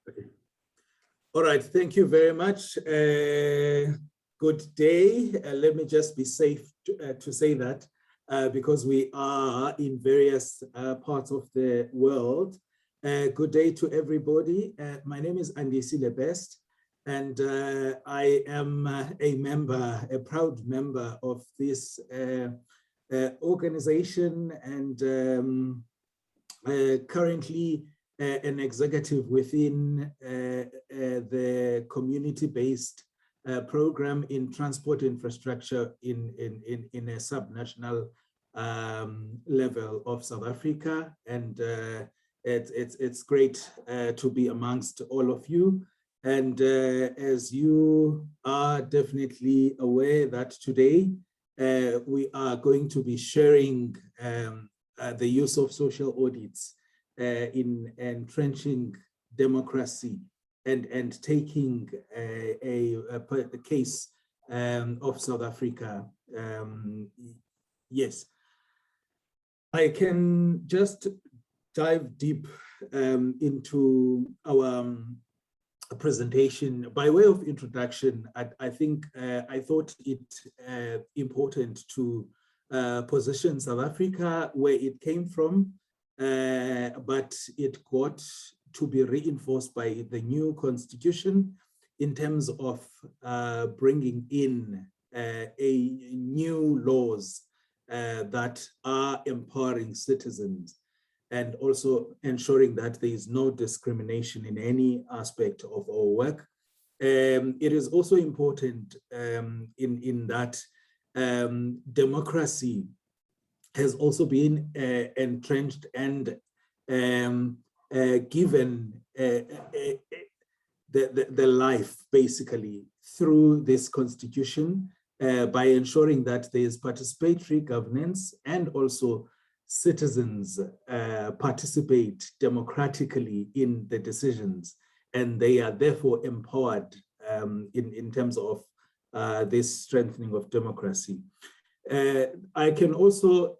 Okay. All right, thank you very much. Good day. Let me just be safe to say that because we are in various parts of the world. Good day to everybody. My name is Andisile Best, and I am a proud member of this organization, and currently an executive within the community-based program in transport infrastructure in a subnational level of South Africa. And it's great to be amongst all of you. And as you are definitely aware that today we are going to be sharing the use of social audits in entrenching democracy and taking the case of South Africa. Yes, I can just dive deep into our presentation. By way of introduction, I think I thought it important to position South Africa where it came from, but it got to be reinforced by the new constitution in terms of bringing in new laws that are empowering citizens and also ensuring that there is no discrimination in any aspect of our work. It is also important in that democracy has also been entrenched and given the life basically through this constitution by ensuring that there is participatory governance and also citizens participate democratically in the decisions, and they are therefore empowered in terms of this strengthening of democracy. I can also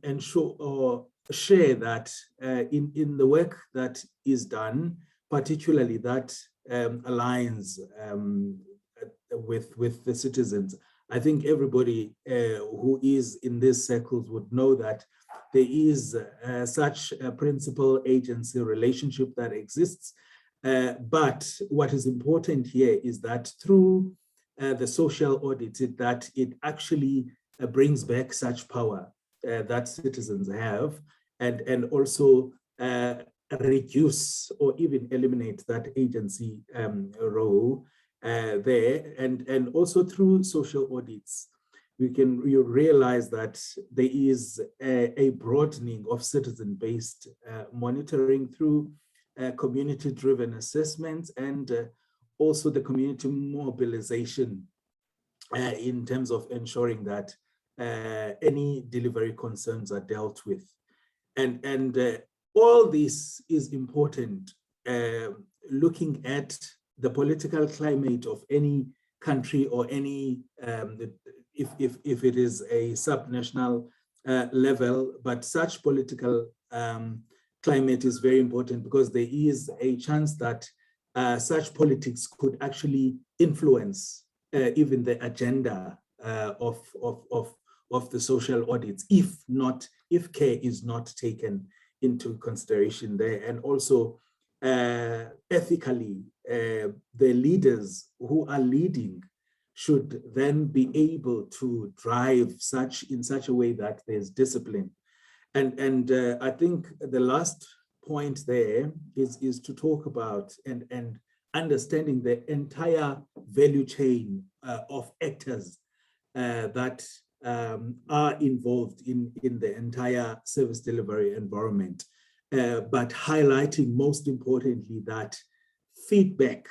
ensure or share that in the work that is done, particularly that aligns with the citizens. I think everybody who is in these circles would know that there is such a principal-agency relationship that exists. But what is important here is that through the social audit, that it actually brings back such power that citizens have, and also reduce or even eliminate that agency role there. And also through social audits, you realize that there is a broadening of citizen-based monitoring through community-driven assessments and also the community mobilization in terms of ensuring that any delivery concerns are dealt with. And all this is important looking at the political climate of any country or any, if it is a subnational level, but such political climate is very important because there is a chance that such politics could actually influence even the agenda of the social audits, if care is not taken into consideration there. And also ethically, the leaders who are leading should then be able to drive in such a way that there's discipline. And I think the last point there is to talk about and understanding the entire value chain of actors that are involved in the entire service delivery environment, but highlighting most importantly that feedback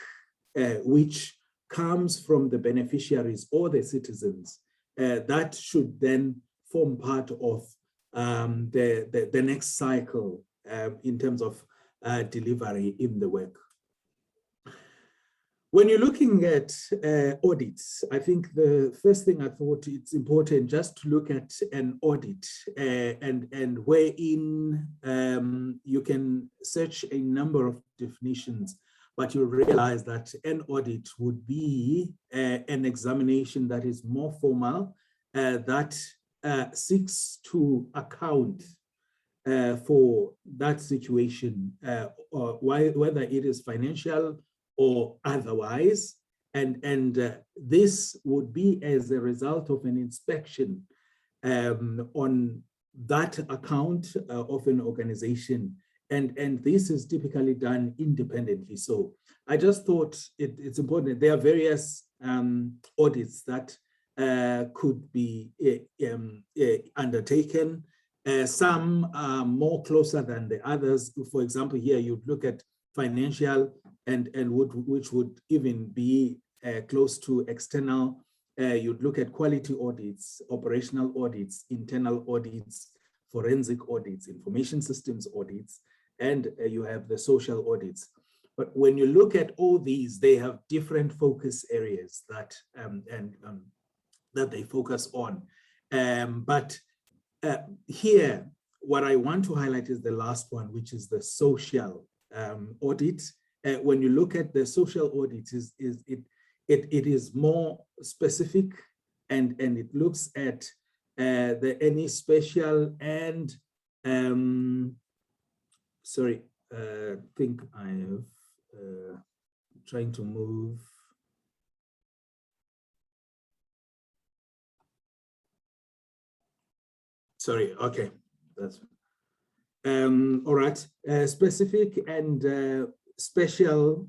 which comes from the beneficiaries or the citizens, that should then form part of the next cycle in terms of delivery in the work. When you're looking at audits, I think the first thing I thought it's important just to look at an audit and wherein you can search a number of definitions. but you realize that an audit would be an examination that is more formal, that seeks to account for that situation, or whether it is financial or otherwise. And this would be as a result of an inspection on that account of an organization. And this is typically done independently. So I just thought it's important. There are various audits that could be undertaken. Some are more closer than the others. For example, here you'd look at financial and which would even be close to external. You'd look at quality audits, operational audits, internal audits, forensic audits, information systems audits, and you have the social audits. But when you look at all these, they have different focus areas that that they focus on. But here, what I want to highlight is the last one, which is the social audit. When you look at the social audit, it is more specific, and it looks at any special and sorry, I think I have trying to move. Sorry, okay, that's all right. Specific and special,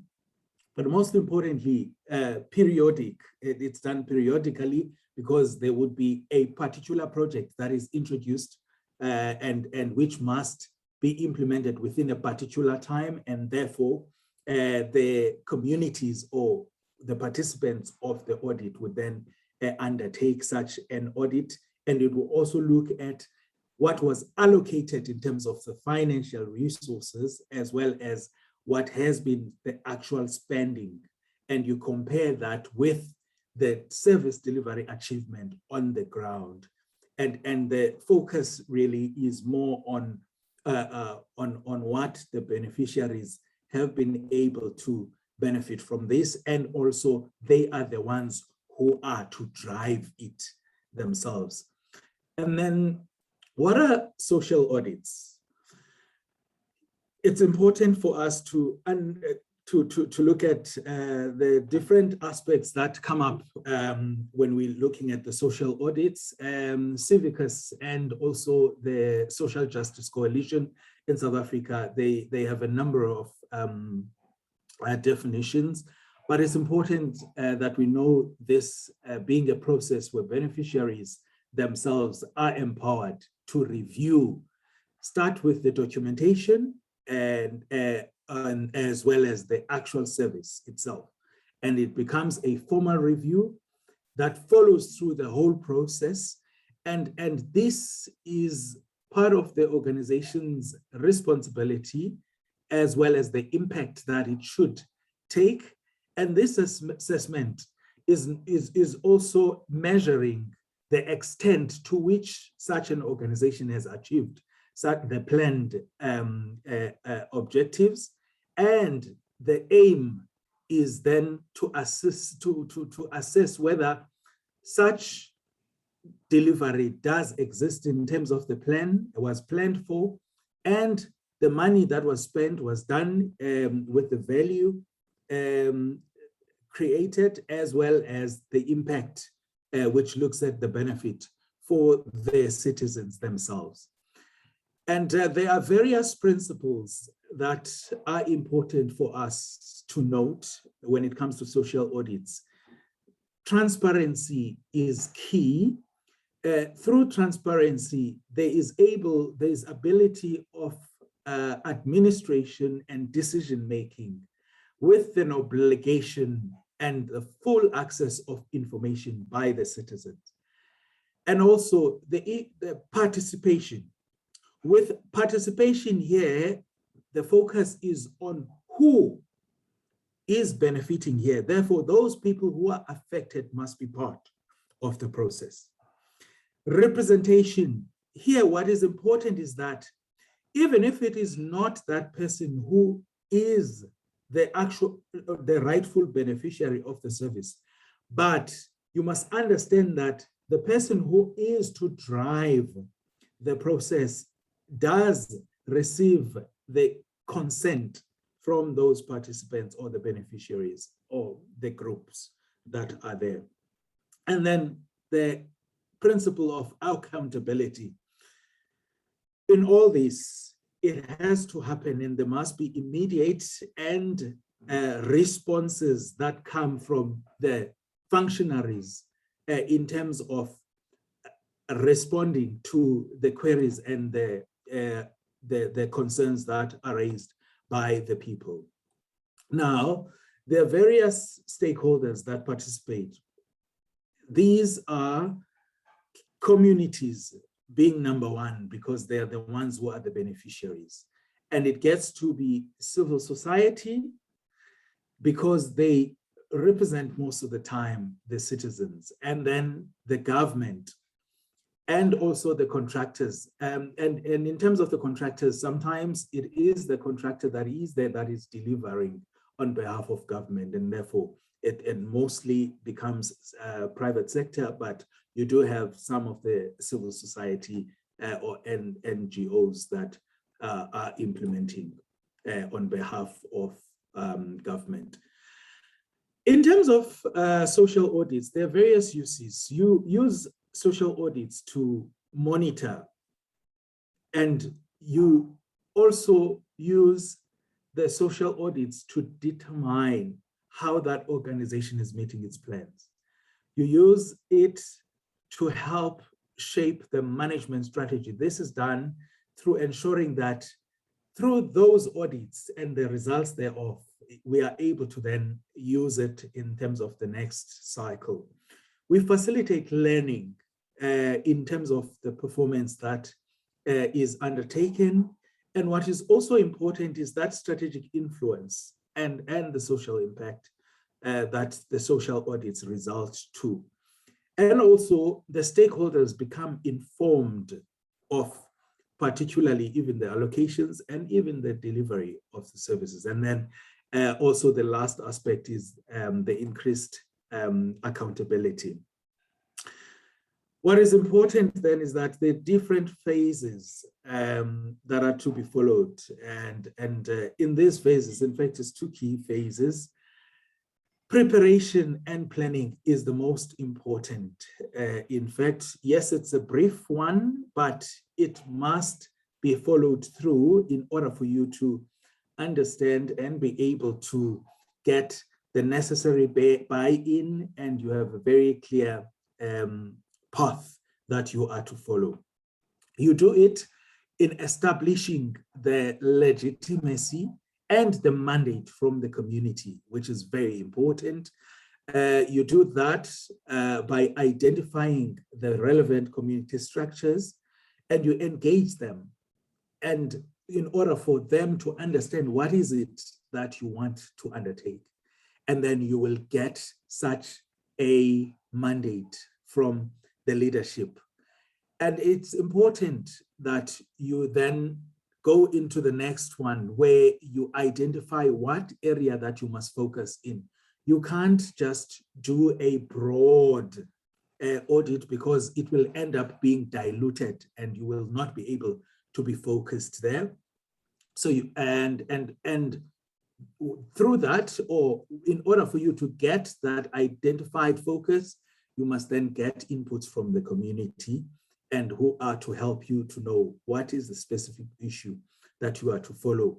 but most importantly, periodic. It's done periodically because there would be a particular project that is introduced and which must be implemented within a particular time, and therefore the communities or the participants of the audit would then undertake such an audit. And it will also look at what was allocated in terms of the financial resources, as well as what has been the actual spending. And you compare that with the service delivery achievement on the ground. And the focus really is more on what the beneficiaries have been able to benefit from this. And also they are the ones who are to drive it themselves. And then what are social audits? It's important for us to look at the different aspects that come up when we're looking at the social audits. Civicus and also the Social Justice Coalition in South Africa, they have a number of definitions, but it's important that we know this being a process where beneficiaries themselves are empowered to review, start with the documentation and as well as the actual service itself. And it becomes a formal review that follows through the whole process. And this is part of the organization's responsibility, as well as the impact that it should take. And this assessment is also measuring the extent to which such an organization has achieved the planned objectives, and the aim is then to assess whether such delivery does exist in terms of the plan, was planned for, and the money that was spent was done with the value created, as well as the impact, which looks at the benefit for the citizens themselves. And there are various principles that are important for us to note when it comes to social audits. Transparency is key. Through transparency, there is ability of administration and decision-making with an obligation and the full access of information by the citizens. And also the participation. With participation here, the focus is on who is benefiting here. Therefore, those people who are affected must be part of the process. Representation. Here, what is important is that even if it is not that person who is the rightful beneficiary of the service. But you must understand that the person who is to drive the process does receive the consent from those participants or the beneficiaries or the groups that are there. And then the principle of accountability. In all this, it has to happen, and there must be immediate and responses that come from the functionaries in terms of responding to the queries and the concerns that are raised by the people. Now, there are various stakeholders that participate. These are communities being number one, because they're the ones who are the beneficiaries. And it gets to be civil society, because they represent most of the time the citizens, and then the government, and also the contractors. And in terms of the contractors, sometimes it is the contractor that is there that is delivering on behalf of government, and therefore it mostly becomes private sector, but you do have some of the civil society or NGOs that are implementing on behalf of government. In terms of social audits, there are various uses. You use social audits to monitor, and you also use the social audits to determine how that organization is meeting its plans. You use it to help shape the management strategy. This is done through ensuring that through those audits and the results thereof, we are able to then use it in terms of the next cycle. We facilitate learning in terms of the performance that is undertaken. And what is also important is that strategic influence and the social impact that the social audits result to. And also the stakeholders become informed of particularly even the allocations and even the delivery of the services. And then also the last aspect is the increased accountability. What is important then is that the different phases that are to be followed. And in these phases, in fact, it's two key phases. Preparation and planning is the most important. In fact, yes, it's a brief one, but it must be followed through in order for you to understand and be able to get the necessary buy-in, and you have a very clear path that you are to follow. You do it in establishing the legitimacy and the mandate from the community, which is very important. You do that by identifying the relevant community structures, and you engage them. And in order for them to understand what is it that you want to undertake, and then you will get such a mandate from the leadership. And it's important that you then go into the next one where you identify what area that you must focus in. You can't just do a broad audit, because it will end up being diluted and you will not be able to be focused there. So you and through that, or in order for you to get that identified focus, you must then get inputs from the community, and who are to help you to know what is the specific issue that you are to follow.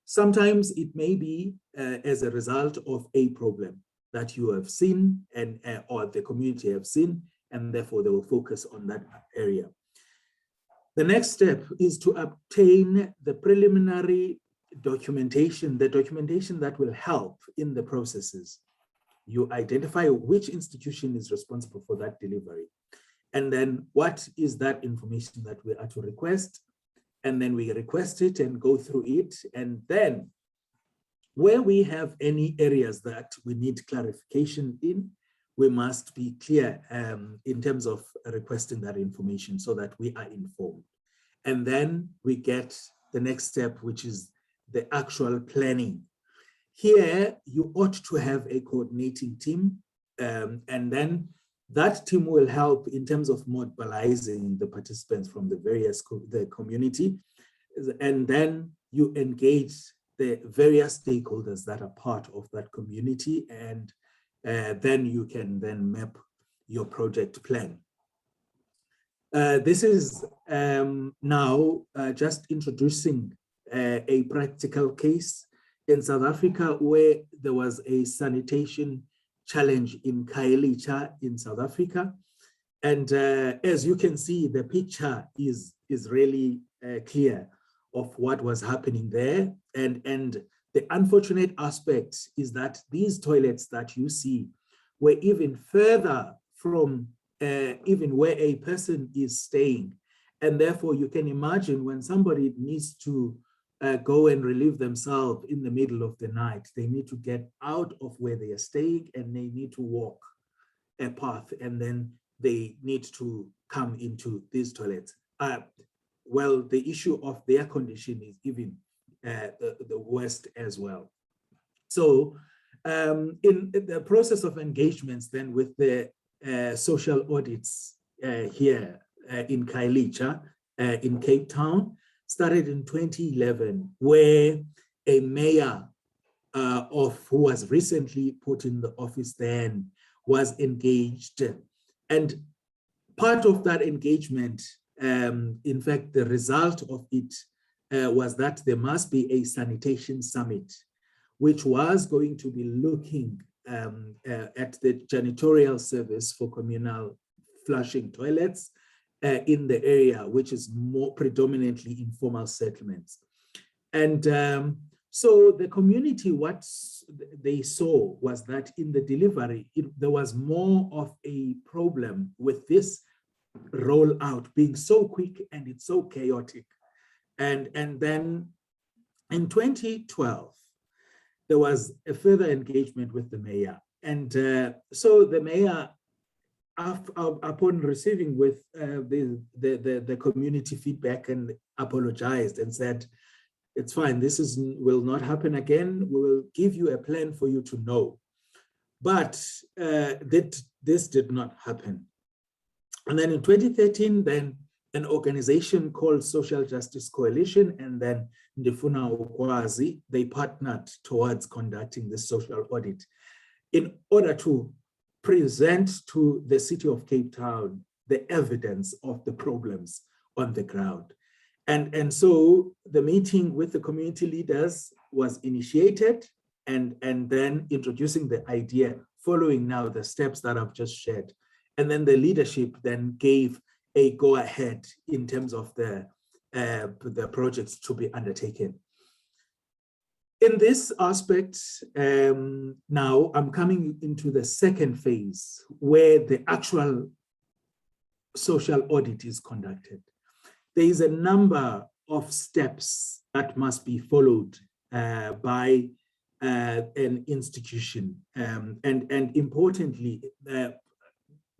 Sometimes it may be as a result of a problem that you have seen and or the community have seen, and therefore they will focus on that area. The next step is to obtain the preliminary documentation, the documentation that will help in the processes. You identify which institution is responsible for that delivery. And then what is that information that we are to request? And then we request it and go through it. And then where we have any areas that we need clarification in, we must be clear in terms of requesting that information so that we are informed. And then we get the next step, which is the actual planning. here you ought to have a coordinating team, and then that team will help in terms of mobilizing the participants from the various the community, and then you engage the various stakeholders that are part of that community, and then you can then map your project plan. This is now just introducing a practical case in South Africa where there was a sanitation challenge in KHAYELITSHA in South Africa. And as you can see, the picture is really clear of what was happening there. And the unfortunate aspect is that these toilets that you see were even further from even where a person is staying. And therefore you can imagine when somebody needs to go and relieve themselves in the middle of the night, they need to get out of where they are staying and they need to walk a path, and then they need to come into these toilets. Well, the issue of their condition is even the worst as well. So in the process of engagements then with the social audits here in KHAYELITSHA in Cape Town, started in 2011, where a mayor who was recently put in the office then was engaged. And part of that engagement, in fact, the result of it was that there must be a sanitation summit, which was going to be looking at the janitorial service for communal flushing toilets in the area, which is more predominantly informal settlements. And so the community, what they saw was that in the delivery, there was more of a problem with this rollout being so quick and it's so chaotic. And then in 2012, there was a further engagement with the mayor. And so the mayor, upon receiving with the community feedback, and apologized and said, it's fine, this will not happen again. We will give you a plan for you to know. But this did not happen. And then in 2013, then an organization called Social Justice Coalition and then Ndifuna Ukwazi, they partnered towards conducting the social audit in order to present to the city of Cape Town the evidence of the problems on the ground. And so the meeting with the community leaders was initiated, and then introducing the idea, following now the steps that I've just shared. And then the leadership then gave a go-ahead in terms of the projects to be undertaken. In this aspect, now I'm coming into the second phase where the actual social audit is conducted. There is a number of steps that must be followed by an institution. And importantly, the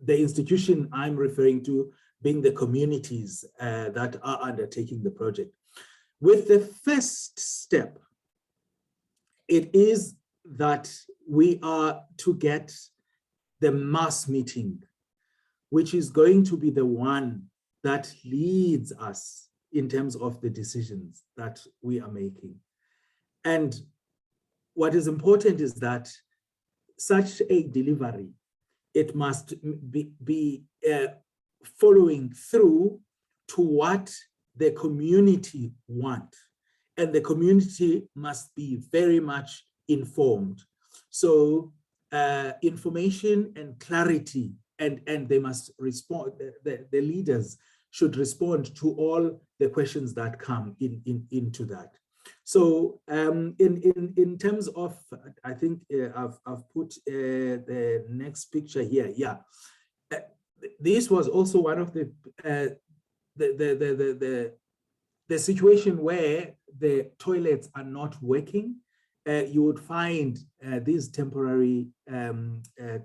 institution I'm referring to being the communities that are undertaking the project. With the first step, it is that we are to get the mass meeting, which is going to be the one that leads us in terms of the decisions that we are making. And what is important is that such a delivery, it must be following through to what the community want. And the community must be very much informed. So information and clarity, and they must respond, the leaders should respond to all the questions that come into that. So in terms of, I think I've put the next picture here. Yeah, this was also one of the situation where the toilets are not working. You would find these temporary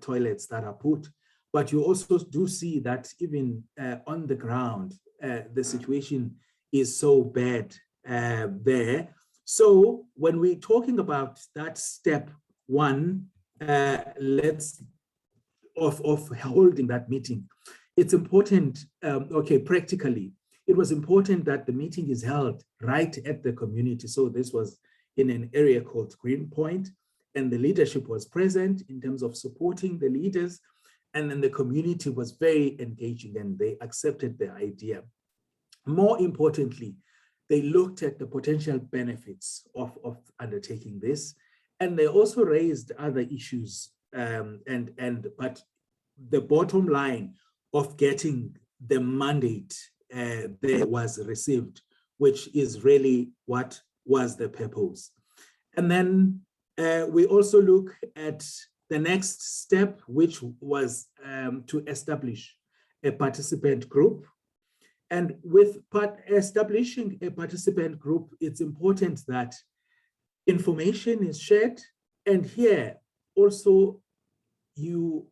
toilets that are put, but you also do see that even on the ground, the situation is so bad there, So when we're talking about that step one, of holding that meeting, it's important, okay, practically, it was important that the meeting is held right at the community. So this was in an area called Greenpoint, and the leadership was present in terms of supporting the leaders, and then the community was very engaging and they accepted the idea. More importantly, they looked at the potential benefits of undertaking this, and they also raised other issues. But the bottom line of getting the mandate there was received, which is really what was the purpose. And then we also look at the next step, which was to establish a participant group. And with establishing a participant group, it's important that information is shared. And here also you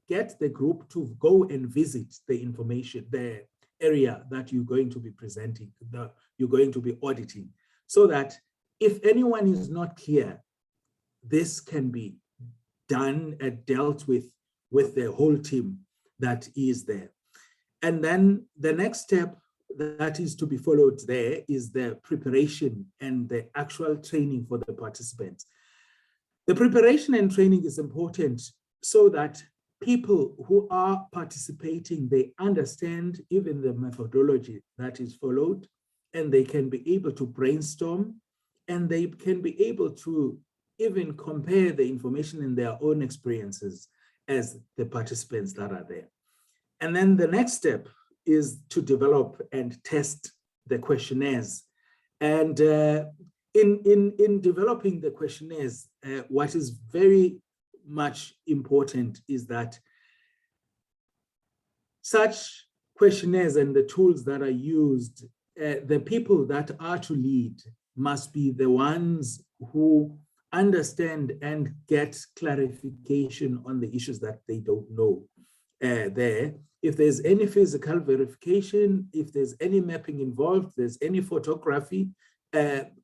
get the group to go and visit the information, the area that you're going to be presenting, you're going to be auditing, so that if anyone is not clear, this can be done and dealt with the whole team that is there. And then the next step that is to be followed there is the preparation and the actual training for the participants. The preparation and training is important so that people who are participating, they understand even the methodology that is followed, and they can be able to brainstorm, and they can be able to even compare the information in their own experiences as the participants that are there. And then the next step is to develop and test the questionnaires. And in developing the questionnaires, what is very much important is that such questionnaires and the tools that are used, the people that are to lead must be the ones who understand and get clarification on the issues that they don't know there. If there's any physical verification, if there's any mapping involved, there's any photography,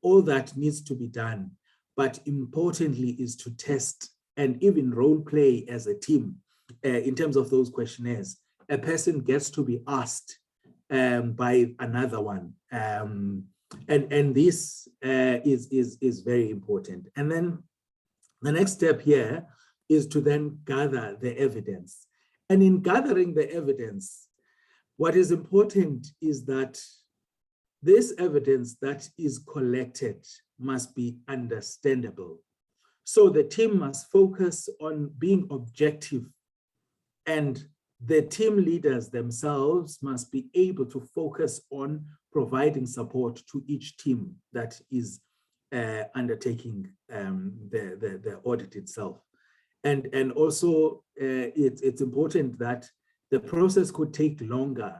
all that needs to be done. But importantly is to test and even role play as a team in terms of those questionnaires. A person gets to be asked by another one. And this is very important. And then the next step here is to then gather the evidence. And in gathering the evidence, what is important is that this evidence that is collected must be understandable. So the team must focus on being objective, and the team leaders themselves must be able to focus on providing support to each team that is undertaking the audit itself. And also it's important that the process could take longer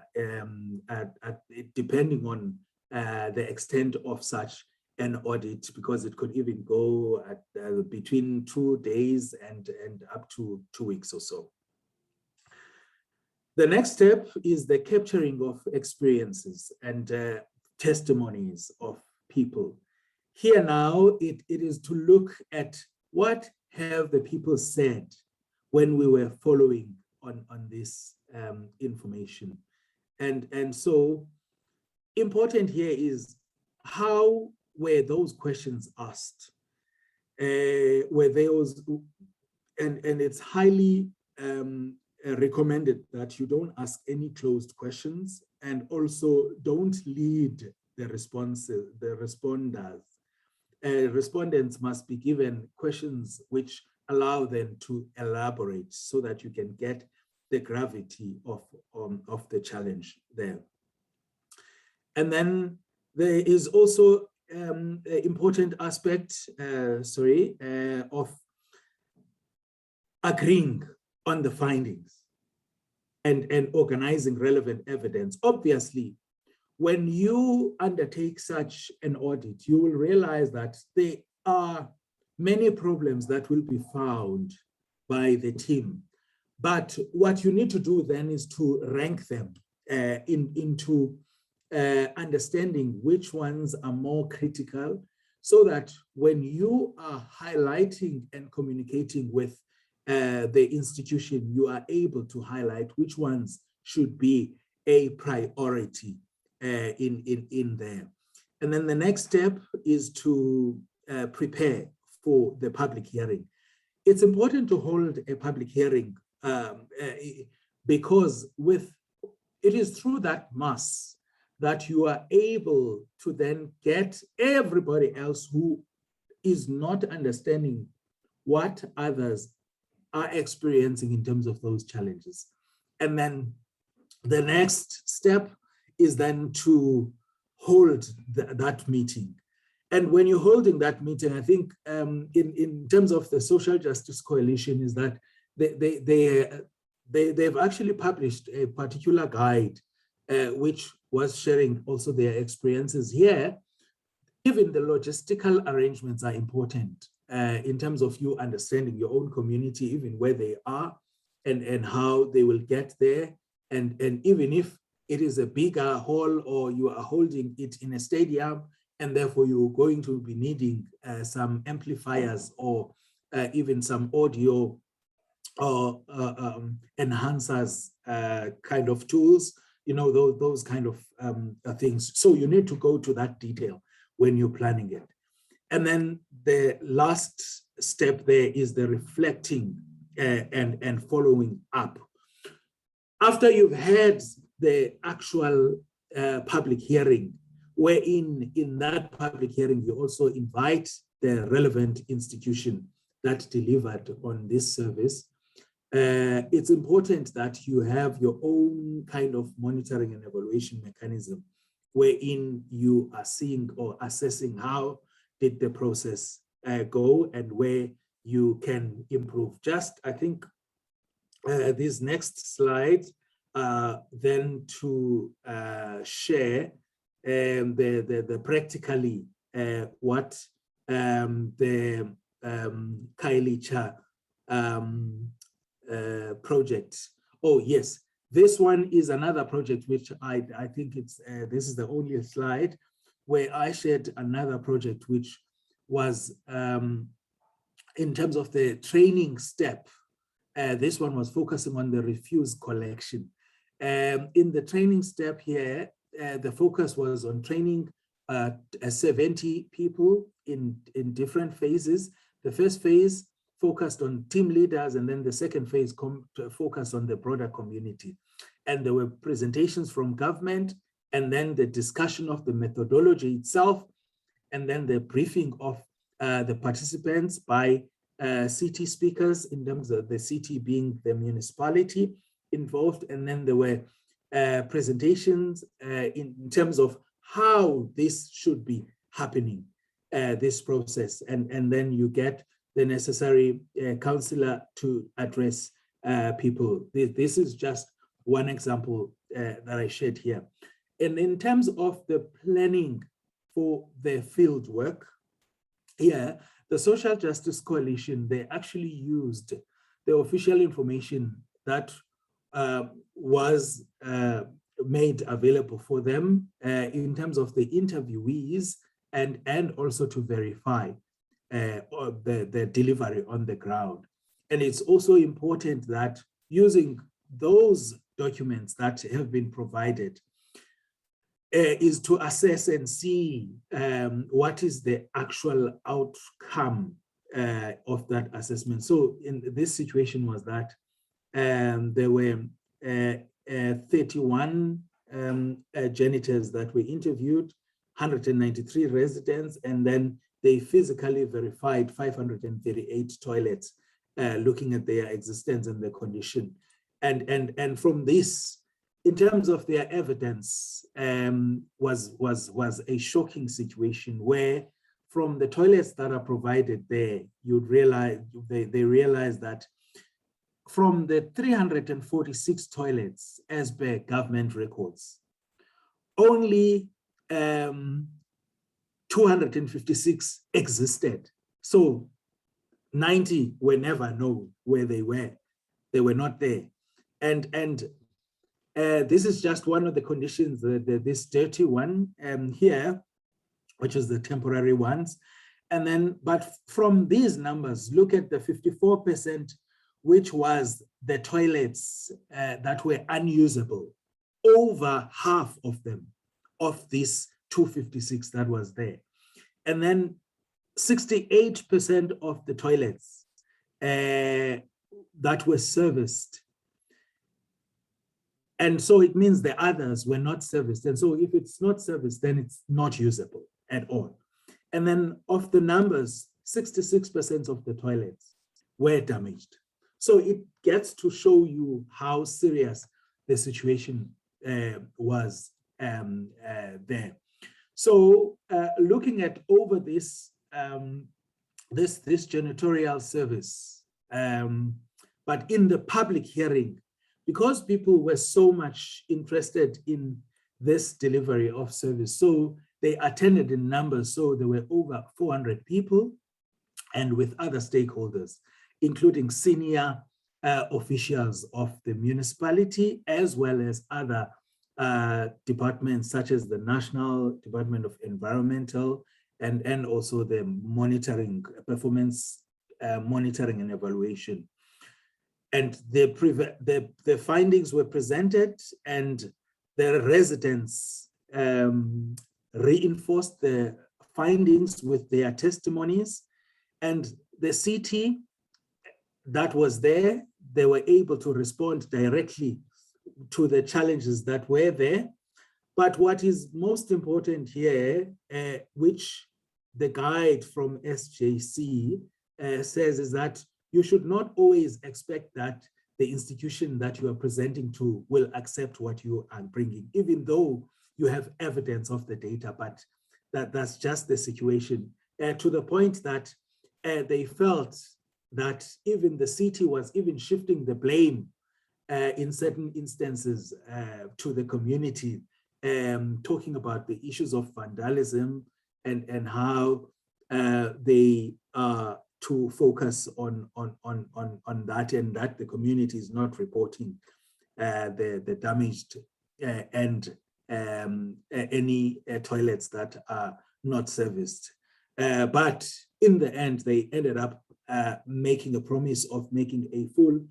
depending on the extent of such an audit, because it could even go at between 2 days and up to 2 weeks or so. The next step is the capturing of experiences and testimonies of people. Here now, it is to look at what have the people said when we were following on this information. And so important here is, how were those questions asked? Were those, and it's highly recommended that you don't ask any closed questions, and also don't lead the responses, the responders. Respondents must be given questions which allow them to elaborate so that you can get the gravity of the challenge there. And then there is also an important aspect, of agreeing on the findings and organizing relevant evidence. Obviously, when you undertake such an audit, you will realize that there are many problems that will be found by the team. But what you need to do then is to rank them into understanding which ones are more critical, so that when you are highlighting and communicating with the institution, you are able to highlight which ones should be a priority in there. And then the next step is to prepare for the public hearing. It's important to hold a public hearing because it is through that mass that you are able to then get everybody else who is not understanding what others are experiencing in terms of those challenges. And then the next step is then to hold that meeting. And when you're holding that meeting, I think in terms of the Social Justice Coalition is that they've actually published a particular guide which was sharing also their experiences here. Even the logistical arrangements are important in terms of you understanding your own community, even where they are and how they will get there. And even if it is a bigger hall or you are holding it in a stadium, and therefore you're going to be needing some amplifiers or even some audio or enhancers kind of tools, you know, those kind of things. So you need to go to that detail when you're planning it. And then the last step there is the reflecting and following up. After you've had the actual public hearing, wherein in that public hearing, you also invite the relevant institution that delivered on this service. It's important that you have your own kind of monitoring and evaluation mechanism wherein you are seeing or assessing how did the process go and where you can improve. Just, I think, these next slides then to share the practically what the KHAYELITSHA project. Oh yes, this one is another project which I think it's this is the only slide where I shared another project which was in terms of the training step. This one was focusing on the refuse collection. In the training step here, the focus was on training 70 people in different phases. The first phase focused on team leaders, and then the second phase focused on the broader community. And there were presentations from government, and then the discussion of the methodology itself, and then the briefing of the participants by city speakers, in terms of the city being the municipality involved. And then there were presentations in terms of how this should be happening, this process. And then you get the necessary counselor to address people. This is just one example that I shared here. And in terms of the planning for the field work, here, the Social Justice Coalition, they actually used the official information that was made available for them in terms of the interviewees and also to verify the delivery on the ground. And it's also important that using those documents that have been provided is to assess and see what is the actual outcome of that assessment. So in this situation was that there were 31 janitors that were interviewed, 193 residents, and then they physically verified 538 toilets, looking at their existence and their condition. And from this, in terms of their evidence, was a shocking situation where from the toilets that are provided there, you'd realize, they realized that from the 346 toilets as per government records, only 256 existed. So 90 were never known where they were. They were not there. And this is just one of the conditions, this dirty one here, which is the temporary ones. And then, but from these numbers, look at the 54%, which was the toilets that were unusable. Over half of them, of this 256 that was there. And then 68% of the toilets that were serviced. And so it means the others were not serviced. And so if it's not serviced, then it's not usable at all. And then of the numbers, 66% of the toilets were damaged. So it gets to show you how serious the situation was there. So looking at over this, this janitorial service, but in the public hearing, because people were so much interested in this delivery of service, so they attended in numbers, so there were over 400 people, and with other stakeholders, including senior officials of the municipality, as well as other departments such as the National Department of Environmental and also the monitoring, performance monitoring and evaluation. And the findings were presented, and the residents reinforced the findings with their testimonies, and the city that was there, they were able to respond directly to the challenges that were there. But what is most important here, which the guide from SJC says, is that you should not always expect that the institution that you are presenting to will accept what you are bringing, even though you have evidence of the data, but that's just the situation, to the point that they felt that even the city was even shifting the blame in certain instances to the community, talking about the issues of vandalism and how they are to focus on that, and that the community is not reporting the damaged and any toilets that are not serviced. But in the end, they ended up making a promise of making a full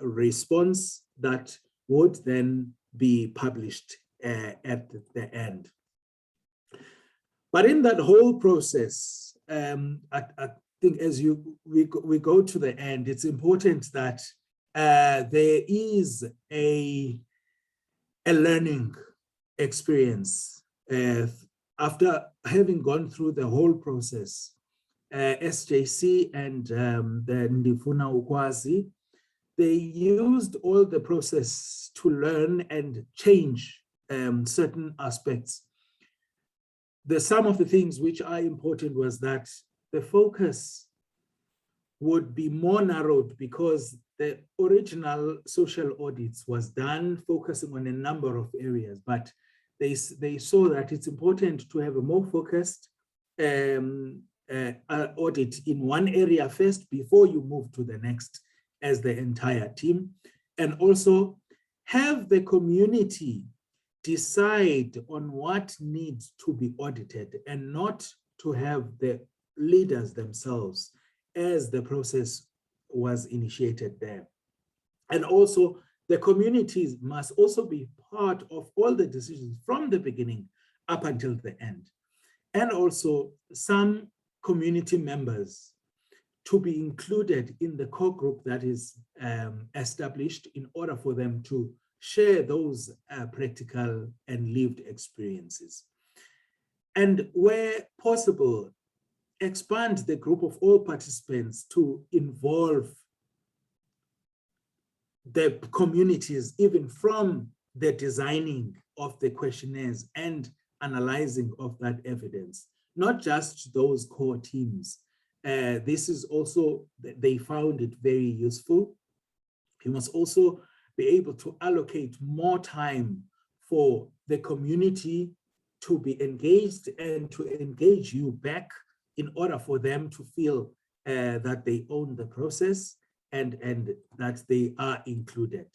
response that would then be published at the end. But in that whole process, I think as we go to the end, it's important that there is a learning experience. After having gone through the whole process, SJC and the Ndifuna Ukwazi, they used all the process to learn and change certain aspects. Some of the things which are important was that the focus would be more narrowed, because the original social audits was done focusing on a number of areas, but they saw that it's important to have a more focused audit in one area first before you move to the next as the entire team, and also have the community decide on what needs to be audited, and not to have the leaders themselves, as the process was initiated there. And also the communities must also be part of all the decisions from the beginning up until the end. And also some community members to be included in the core group that is established, in order for them to share those practical and lived experiences. And where possible, expand the group of all participants to involve the communities, even from the designing of the questionnaires and analyzing of that evidence, not just those core teams. This is also, they found it very useful. You must also be able to allocate more time for the community to be engaged and to engage you back, in order for them to feel that they own the process and that they are included.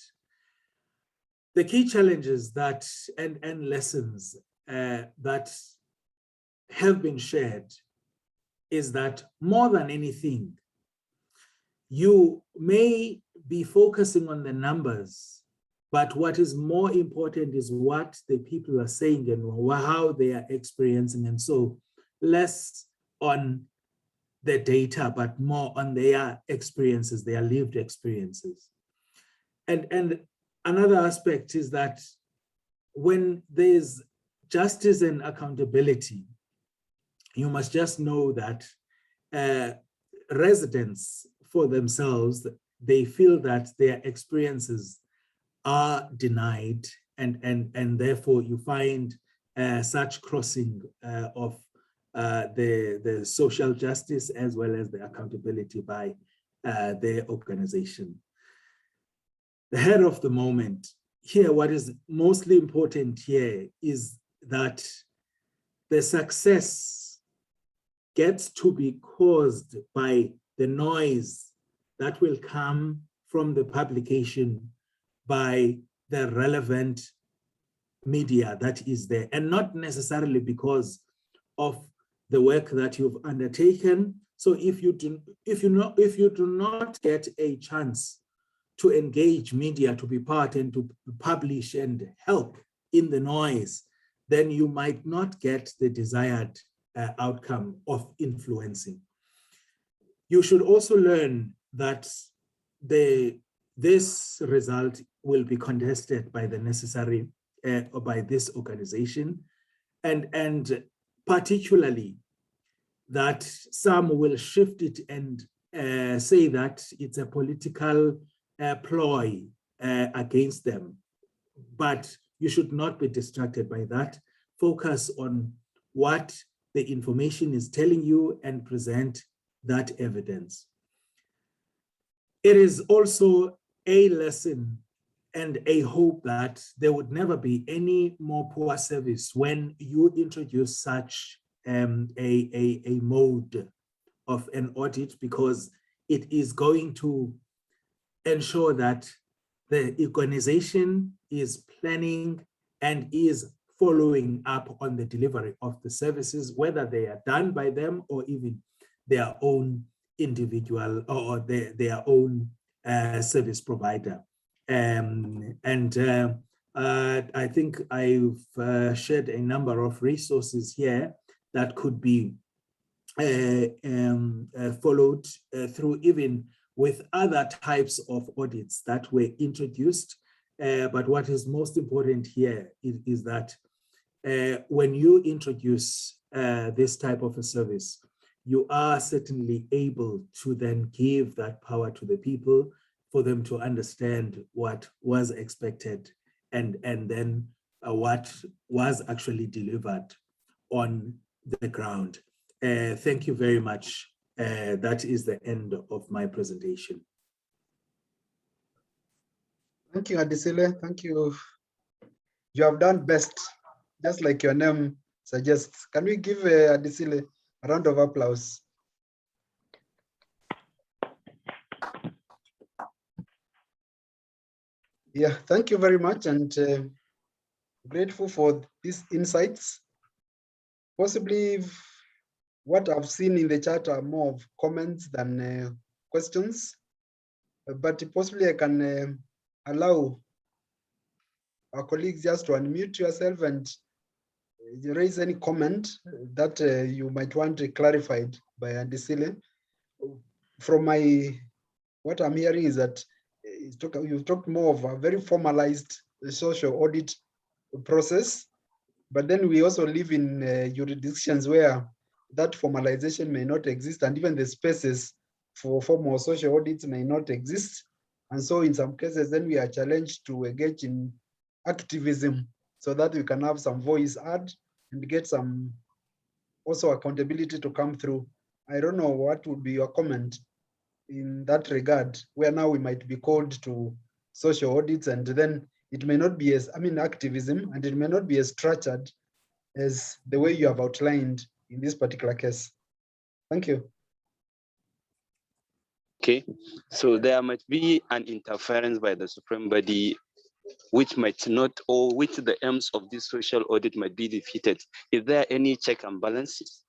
The key challenges that and lessons that have been shared is that more than anything, you may be focusing on the numbers, but what is more important is what the people are saying and how they are experiencing. And so less on the data, but more on their experiences, their lived experiences. And another aspect is that when there's justice and accountability, you must just know that residents for themselves, they feel that their experiences are denied, and therefore you find such crossing of the social justice as well as the accountability by their organization. The head of the moment here, what is mostly important here is that the success gets to be caused by the noise that will come from the publication by the relevant media that is there, and not necessarily because of the work that you've undertaken. So if you do not get a chance to engage media to be part and to publish and help in the noise, then you might not get the desired outcome of influencing. You should also learn that this result will be contested by the necessary, or by this organization, and particularly that some will shift it and say that it's a political ploy against them. But you should not be distracted by that. Focus on what the information is telling you and present that evidence. It is also a lesson and a hope that there would never be any more poor service when you introduce such a mode of an audit, because it is going to ensure that the organization is planning and is following up on the delivery of the services, whether they are done by them or even their own individual or their own service provider. I think I've shared a number of resources here that could be followed through, even with other types of audits that were introduced. But what is most important here is that when you introduce this type of a service, you are certainly able to then give that power to the people for them to understand what was expected and then what was actually delivered on the ground. Thank you very much. That is the end of my presentation. Thank you, Andisile. Thank you. You have done best, just like your name suggests. Can we give Andisile a round of applause? Yeah, thank you very much, and grateful for these insights. Possibly what I've seen in the chat are more of comments than questions, but possibly I can allow our colleagues just to unmute yourself and raise any comment that you might want clarified by Andisile. From what I'm hearing is that you've talked more of a very formalized social audit process, but then we also live in jurisdictions where that formalization may not exist, and even the spaces for formal social audits may not exist. And so in some cases, then we are challenged to engage in activism so that we can have some voice add and get some also accountability to come through. I don't know what would be your comment in that regard, where now we might be called to social audits, and then it may not be as, activism, and it may not be as structured as the way you have outlined in this particular case. Thank you. Okay, so there might be an interference by the Supreme Body which might not, or which the aims of this social audit might be defeated? Is there any check and balances?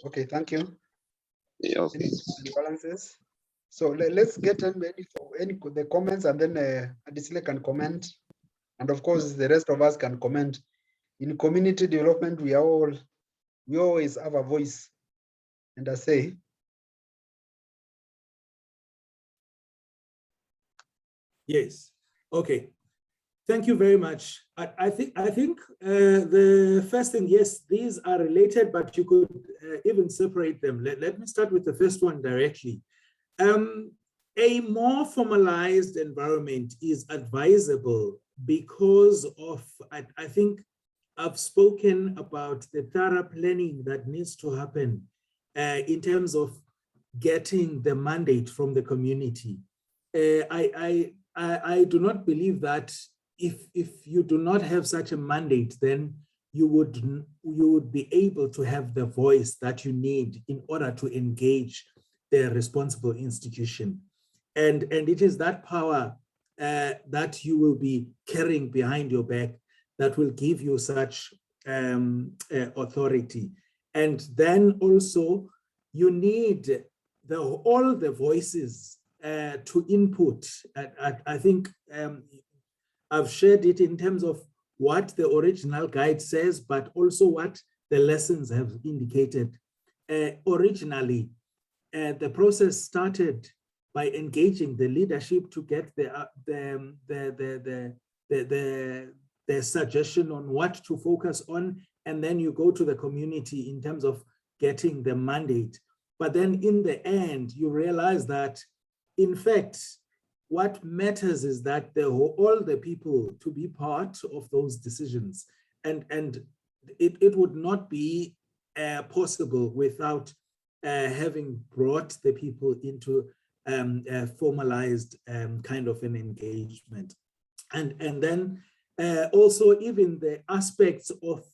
Okay, thank you. Yeah, okay. Any balances? So let's get any the comments, and then Andisile can comment, and of course the rest of us can comment. In community development, we always have a voice and a say. Yes. Okay. Thank you very much. I think the first thing, yes, these are related, but you could even separate them. Let me start with the first one directly. A more formalized environment is advisable because of, I think I've spoken about the thorough planning that needs to happen in terms of getting the mandate from the community. I do not believe that if you do not have such a mandate, then you would be able to have the voice that you need in order to engage the responsible institution. And it is that power that you will be carrying behind your back that will give you such authority. And then also you need all the voices to input. I think I've shared it in terms of what the original guide says, but also what the lessons have indicated. Originally, the process started by engaging the leadership to get the suggestion on what to focus on, and then you go to the community in terms of getting the mandate. But then in the end, you realize that, in fact, what matters is that all the people to be part of those decisions. And it would not be possible without having brought the people into a formalized kind of an engagement. And then also even the aspects of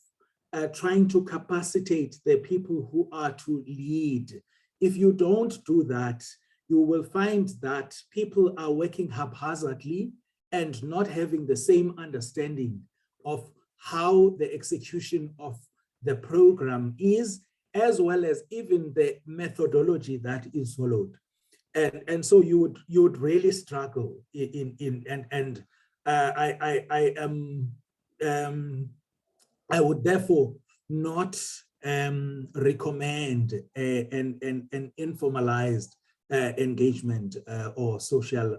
trying to capacitate the people who are to lead. If you don't do that, you will find that people are working haphazardly and not having the same understanding of how the execution of the program is, as well as even the methodology that is followed. And so you would really struggle I would therefore not recommend an informalized engagement or social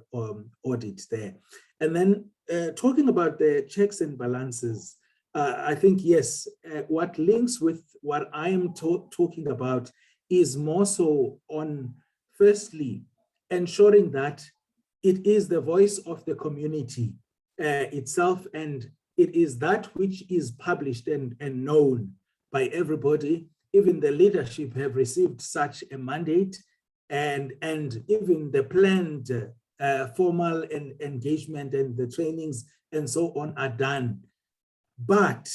audit there. And then talking about the checks and balances, I think, yes, what links with what I am talking about is more so on, firstly, ensuring that it is the voice of the community itself, and it is that which is published and known by everybody. Even the leadership have received such a mandate, and even the planned formal engagement and the trainings and so on are done. But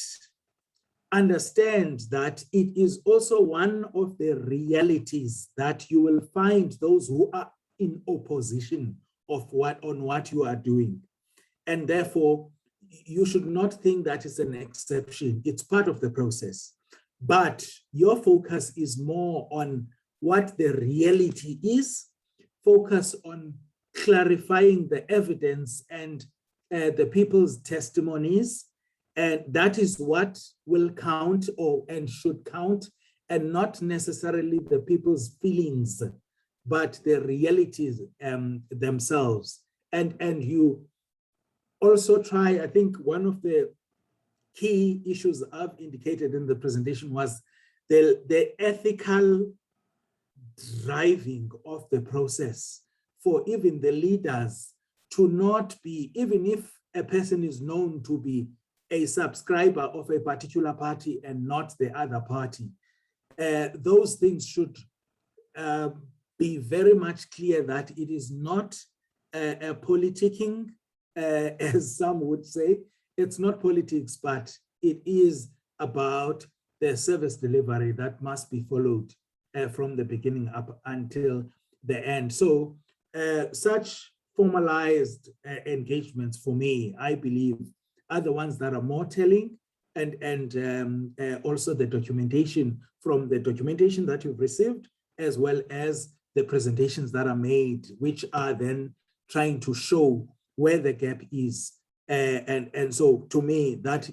understand that it is also one of the realities that you will find those who are in opposition of what you are doing. And therefore, you should not think that is an exception. It's part of the process. But your focus is more on what the reality is, focus on clarifying the evidence and the people's testimonies, and that is what will count and should count, and not necessarily the people's feelings, but the realities themselves. And you also try, I think one of the key issues I've indicated in the presentation was the ethical driving of the process for even the leaders to not be, even if a person is known to be a subscriber of a particular party and not the other party. Those things should be very much clear that it is not a politicking, as some would say. It's not politics, but it is about the service delivery that must be followed from the beginning up until the end. So such formalized engagements for me, I believe, are the ones that are more telling, and also the documentation, from the documentation that you've received, as well as the presentations that are made, which are then trying to show where the gap is. And so to me, that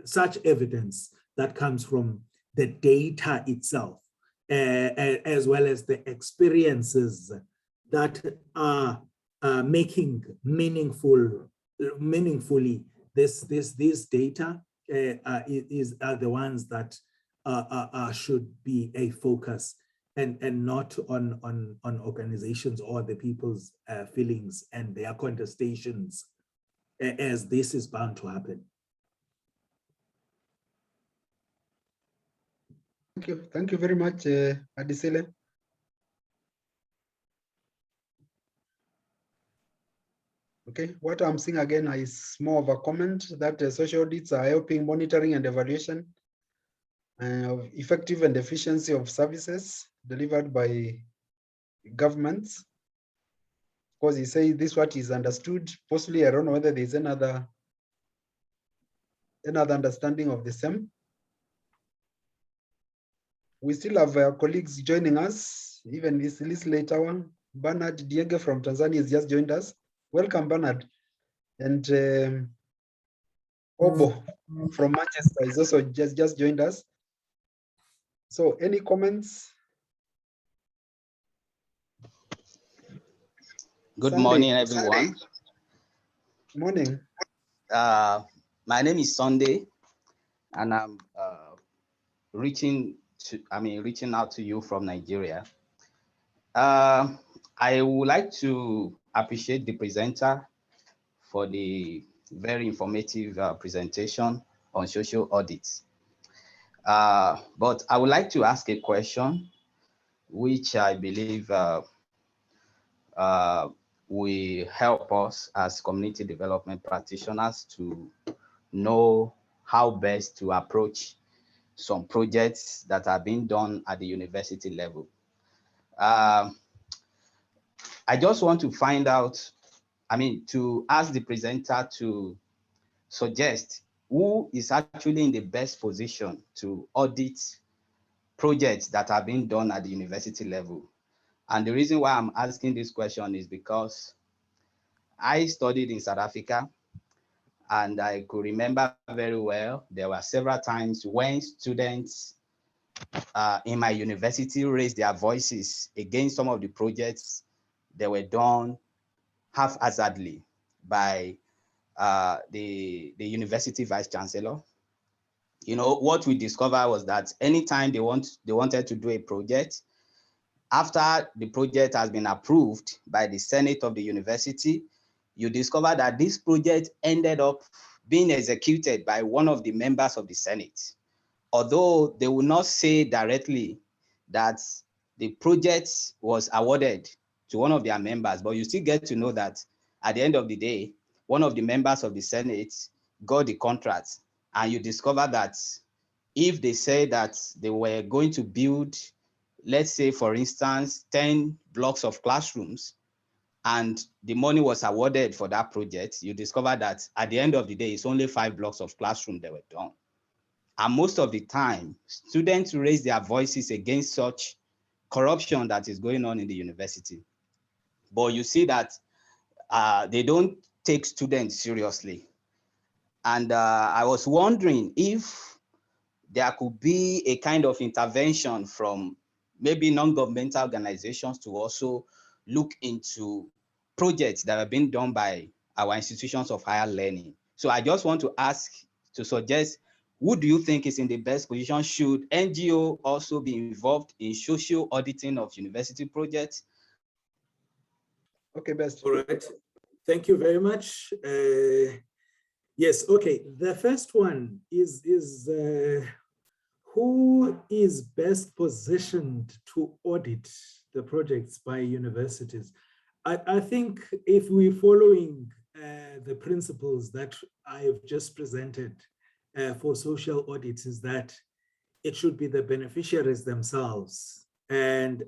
such evidence that comes from the data itself, as well as the experiences that are making meaningfully this data are the ones that should be a focus, and not on organizations or the people's feelings and their contestations, as this is bound to happen. Thank you very much, Andisile. Okay, what I'm seeing again is more of a comment that social audits are helping monitoring and evaluation of effective and efficiency of services delivered by governments. Of course, he says this what is understood. Possibly, I don't know whether there's another understanding of the same. We still have our colleagues joining us, even this later one. Bernard Dienge from Tanzania has just joined us. Welcome, Bernard. And Obo from Manchester is also just joined us. So any comments? Good Sunday. morning, everyone. Morning. My name is Sunday, and I'm reaching out to you from Nigeria. I would like to appreciate the presenter for the very informative presentation on social audits. But I would like to ask a question, which I believe will help us as community development practitioners to know how best to approach some projects that are being done at the university level. I just want to find out, to ask the presenter to suggest who is actually in the best position to audit projects that are being done at the university level. And the reason why I'm asking this question is because I studied in South Africa, and I could remember very well, there were several times when students in my university raised their voices against some of the projects that were done haphazardly by the university vice chancellor. You know, what we discovered was that anytime they wanted to do a project, after the project has been approved by the Senate of the university, you discover that this project ended up being executed by one of the members of the Senate. Although they will not say directly that the project was awarded to one of their members, but you still get to know that at the end of the day, one of the members of the Senate got the contract, and you discover that if they say that they were going to build, let's say, for instance, 10 blocks of classrooms, and the money was awarded for that project, you discover that at the end of the day, it's only 5 blocks of classroom that were done. And most of the time, students raise their voices against such corruption that is going on in the university. But you see that they don't take students seriously. And I was wondering if there could be a kind of intervention from maybe non-governmental organizations to also look into projects that are being done by our institutions of higher learning. So I just want to ask, to suggest, who do you think is in the best position? Should NGO also be involved in social auditing of university projects? Okay, best. All right. Thank you very much. Yes, okay. The first one is who is best positioned to audit the projects by universities? I think if we're following the principles that I've just presented for social audits, is that it should be the beneficiaries themselves and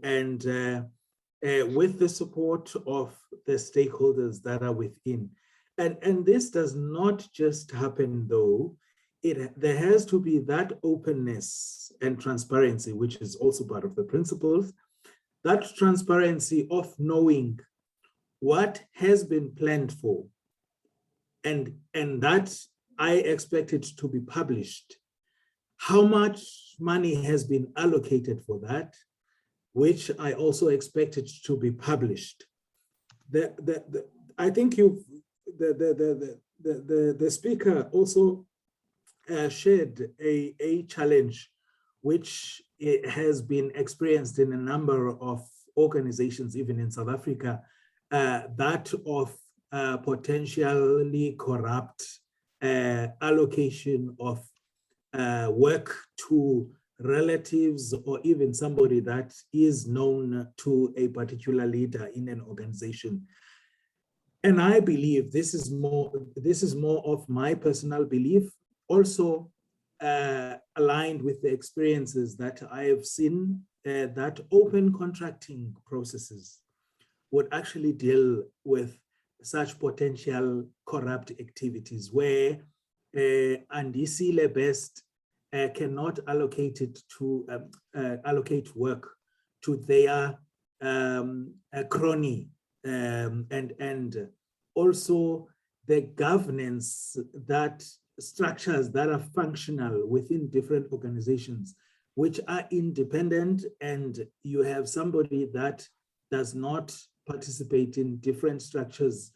with the support of the stakeholders that are within. And this does not just happen though, there has to be that openness and transparency, which is also part of the principles, that transparency of knowing what has been planned for, and that I expect it to be published. How much money has been allocated for that, which I also expect it to be published. I think the speaker also shared a challenge which has been experienced in a number of organizations, even in South Africa, that of potentially corrupt allocation of work to relatives or even somebody that is known to a particular leader in an organization. And I believe this is more of my personal belief, also aligned with the experiences that I have seen, that open contracting processes would actually deal with such potential corrupt activities where Andisile based cannot allocate it to allocate work to their crony, and also the governance that structures that are functional within different organizations, which are independent, and you have somebody that does not participate in different structures,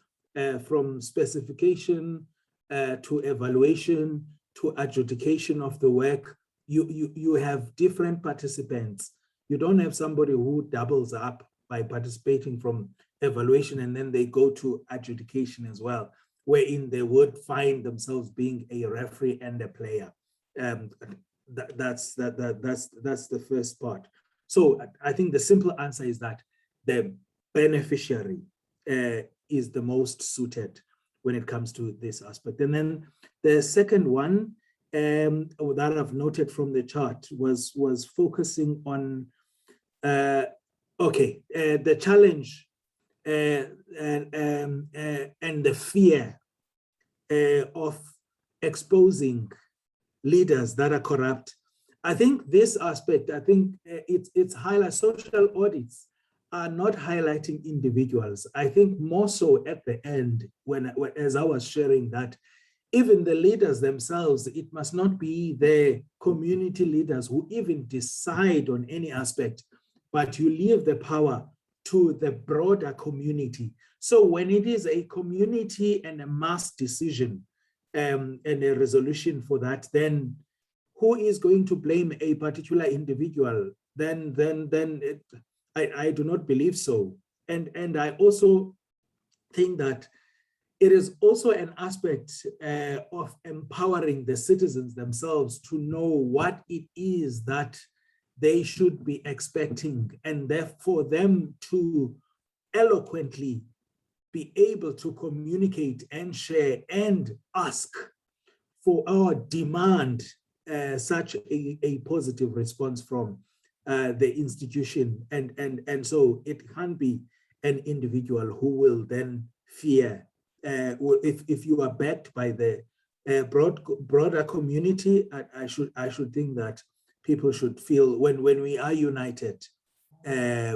from specification to evaluation to adjudication of the work. You have different participants. You don't have somebody who doubles up by participating from evaluation and then they go to adjudication as well, wherein they would find themselves being a referee and a player. That's the first part. So I think the simple answer is that the beneficiary is the most suited when it comes to this aspect. And then the second one that I've noted from the chart was focusing on the challenge and the fear of exposing leaders that are corrupt. I think this aspect, it's highlight social audits are not highlighting individuals. I think more so at the end, as I was sharing that, even the leaders themselves, it must not be the community leaders who even decide on any aspect, but you leave the power to the broader community. So when it is a community and a mass decision and a resolution for that, then who is going to blame a particular individual? I do not believe so. And I also think that it is also an aspect of empowering the citizens themselves to know what it is that they should be expecting, and therefore them to eloquently be able to communicate and share and ask for our demand such a positive response from the institution. And so it can't be an individual who will then fear. If you are backed by the broader community, I should think that people should feel when we are united,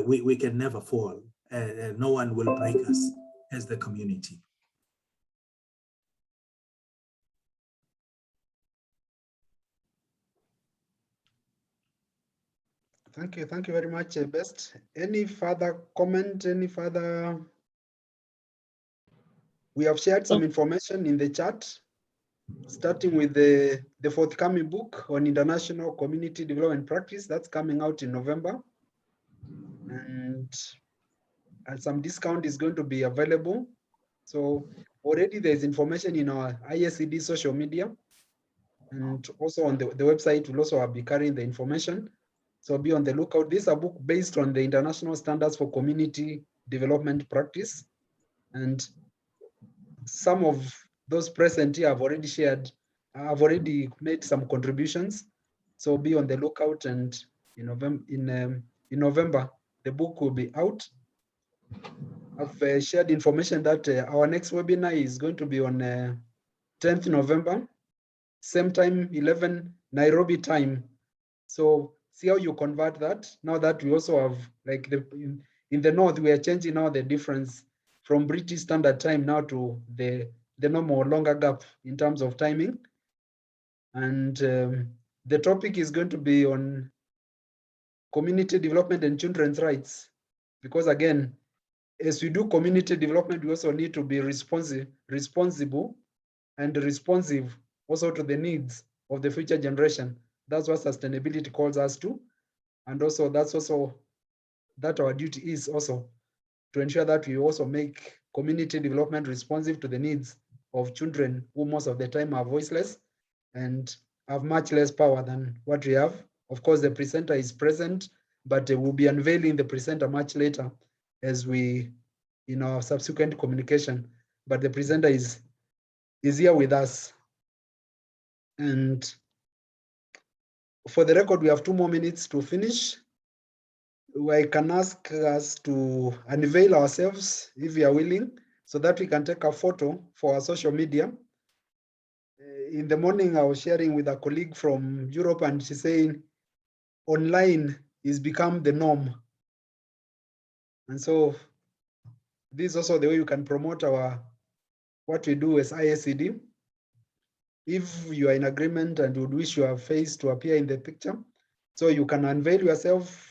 we can never fall. No one will break us as the community. Thank you very much, Best. Any further comment, any further? We have shared some information in the chat, starting with the forthcoming book on international community development practice that's coming out in November. And some discount is going to be available. So already there's information in our IACD social media, and also on the website will also be carrying the information. So be on the lookout. This is a book based on the international standards for community development practice. And some of those present here have already shared, I've already made some contributions. So be on the lookout, and in November, the book will be out. I've shared information that our next webinar is going to be on 10th November, same time, 11 Nairobi time. So see how you convert that. Now that we also have, like in the north, we are changing now the difference from British Standard Time now to the normal longer gap in terms of timing. And the topic is going to be on community development and children's rights. Because again, as we do community development, we also need to be responsible and responsive also to the needs of the future generation. That's what sustainability calls us to. And also that's also that our duty is also to ensure that we also make community development responsive to the needs of children who most of the time are voiceless and have much less power than what we have. Of course, the presenter is present, but we'll be unveiling the presenter much later as we, in our subsequent communication. But the presenter is here with us. And for the record, we have 2 more minutes to finish. I can ask us to unveil ourselves if you are willing, so that we can take a photo for our social media. In the morning, I was sharing with a colleague from Europe, and she's saying online is become the norm. And so this is also the way you can promote what we do as IACD. If you are in agreement and would wish your face to appear in the picture, so you can unveil yourself